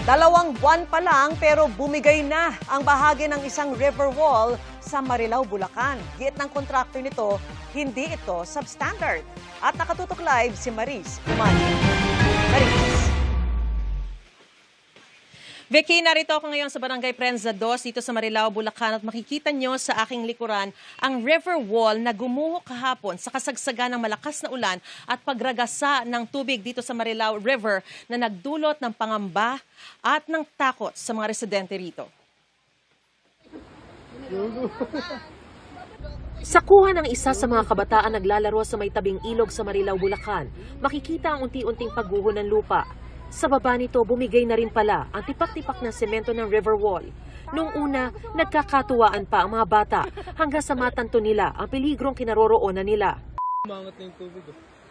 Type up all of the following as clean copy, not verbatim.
2 buwan pa lang pero bumigay na ang bahagi ng isang river wall sa Marilao, Bulacan. Giit ng kontraktor nito, hindi ito substandard. At nakatutok live si Maris Umali. Maris. Vicky, narito ako ngayon sa Barangay Prensa 2 dito sa Marilao, Bulacan at makikita nyo sa aking likuran ang river wall na gumuho kahapon sa kasagsagan ng malakas na ulan at pagragasa ng tubig dito sa Marilao River na nagdulot ng pangamba at ng takot sa mga residente rito. Sa kuha ng isa sa mga kabataan naglalaro sa may tabing ilog sa Marilao, Bulacan, makikita ang unti-unting pagguho ng lupa. Sa baba nito, bumigay na rin pala ang tipak-tipak na semento ng river wall. Noong una, nagkakatuwaan pa ang mga bata hanggang sa matanto nila ang peligrong kinaroroonan nila. Umangat na yung tubig.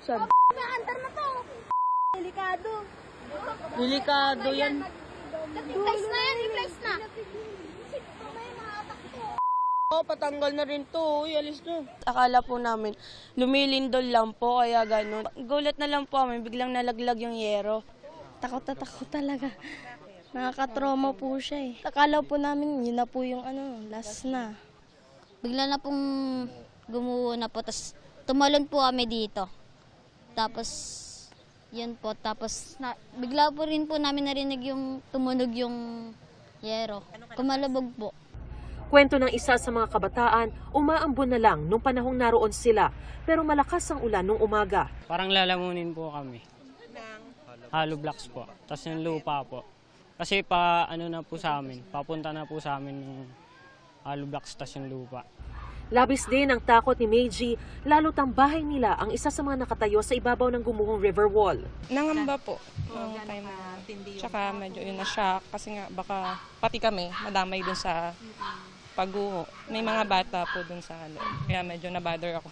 Saan? Maandar na to. Delikado. Delikado yan. Replace na yan, replace na. Oh, patanggal na rin to. Uy, alis na. Akala po namin, lumilindol lang po, kaya gano'n. Gulat na lang po kami, biglang nalaglag yung yero. Takot na takot talaga. Nakakatrauma po siya eh. Akala po namin, yun na po yung last na. Bigla na pong gumuho na po, tapos tumalon po kami dito. Tapos, yun po, tapos bigla po rin po namin narinig yung tumunog yung yero. Kumalabog po. Kwento ng isa sa mga kabataan, umaambon na lang nung panahong naroon sila, pero malakas ang ulan nung umaga. Parang lalamunin po kami. Hollow blocks po. Tapos yung lupa po. Kasi na po sa amin, papunta na po sa amin yung hollow blocks tas yung lupa. Labis din ang takot ni Meiji, lalo't ang bahay nila ang isa sa mga nakatayo sa ibabaw ng gumuhong river wall. Nangamba po. Tsaka medyo yun na-shock kasi nga baka pati kami madamay dun sa pagguho. May mga bata po dun sa loob. Kaya medyo nabother ako.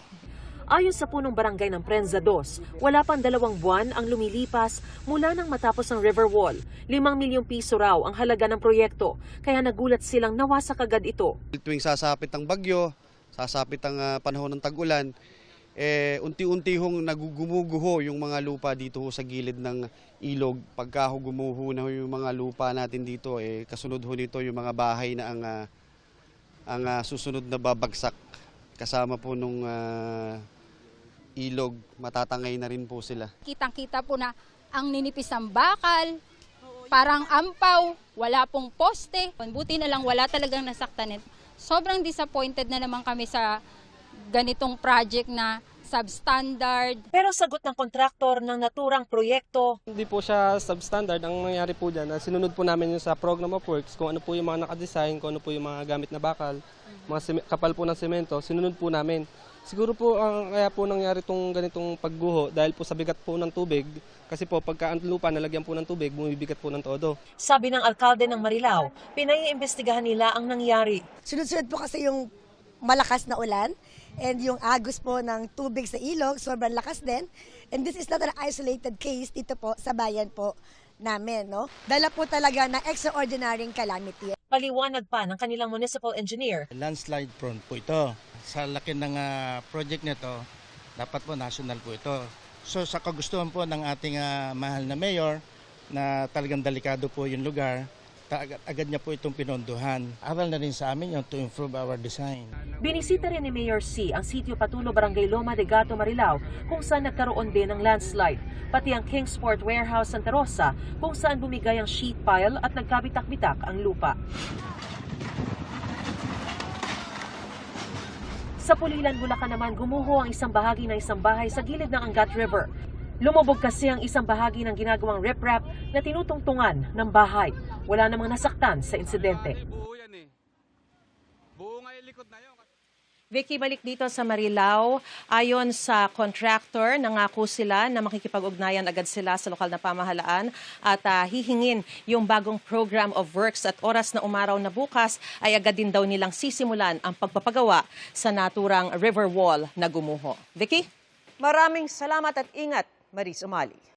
Ayon sa punong barangay ng Prensa 2, wala pang 2 buwan ang lumilipas mula nang matapos ang river wall. 5 milyong piso raw ang halaga ng proyekto, kaya nagulat silang nawasak agad ito. Tuwing sasapit ang bagyo, sasapit ang panahon ng tag-ulan, unti-unti hong nagugumuguho yung mga lupa dito sa gilid ng ilog. Pagka gumuho na yung mga lupa natin dito, kasunod ho nito yung mga bahay na ang susunod na babagsak. Kasama po nung ilog, matatangay na rin po sila. Kitang-kita po na ang ninipis ng bakal, parang ampaw, wala pong poste. Buti na lang wala talagang nasaktan. Sobrang disappointed na naman kami sa ganitong project na substandard. Pero sagot ng kontraktor ng naturang proyekto, Hindi po siya substandard. Ang nangyari po dyan, sinunod po namin yung sa program of works, kung ano po yung mga nakadesign, kung ano po yung mga gamit na bakal, mga kapal po ng semento, sinunod po namin. Siguro po kaya po nangyari itong ganitong pagguho dahil po sa bigat po ng tubig. Kasi po pagka ang lupa nalagyan po ng tubig, bumibigat po ng todo. sabi ng alkalde ng Marilao, pinaiimbestigahan nila ang nangyari. Sunod-sunod po kasi yung malakas na ulan and yung agos po ng tubig sa ilog, sobrang lakas din. And this is not an isolated case dito po sa bayan po namin, no? Dala po talaga na extraordinary calamity. Paliwanag pa ng kanilang municipal engineer. Landslide prone po ito. Sa laki ng project nito, dapat po national po ito. So sa kagustuhan po ng ating mahal na mayor na talagang delikado po yung lugar, agad niya po itong pinondohan. Aral na rin sa amin yung to improve our design. Binisita rin ni Mayor C ang sitio Patulo, Barangay Loma de Gato, Marilao, kung saan nagkaroon din ng landslide. Pati ang Kingsport Warehouse Santa Rosa, kung saan bumigay ang sheet pile at nagkabitak-bitak ang lupa. Sa Pulilan, Bulacan naman, gumuho ang isang bahagi ng isang bahay sa gilid ng Angat River. Lumubog kasi ang isang bahagi ng ginagawang riprap na tinutungtungan ng bahay. Wala namang nasaktan sa insidente. Vicky, balik dito sa Marilao. Ayon sa contractor, nangako sila na makikipag-ugnayan agad sila sa lokal na pamahalaan at hihingin yung bagong program of works at oras na umaraw na bukas ay agad din daw nilang sisimulan ang pagpapagawa sa naturang river wall na gumuho. Vicky? Maraming salamat at ingat, Maris Umali.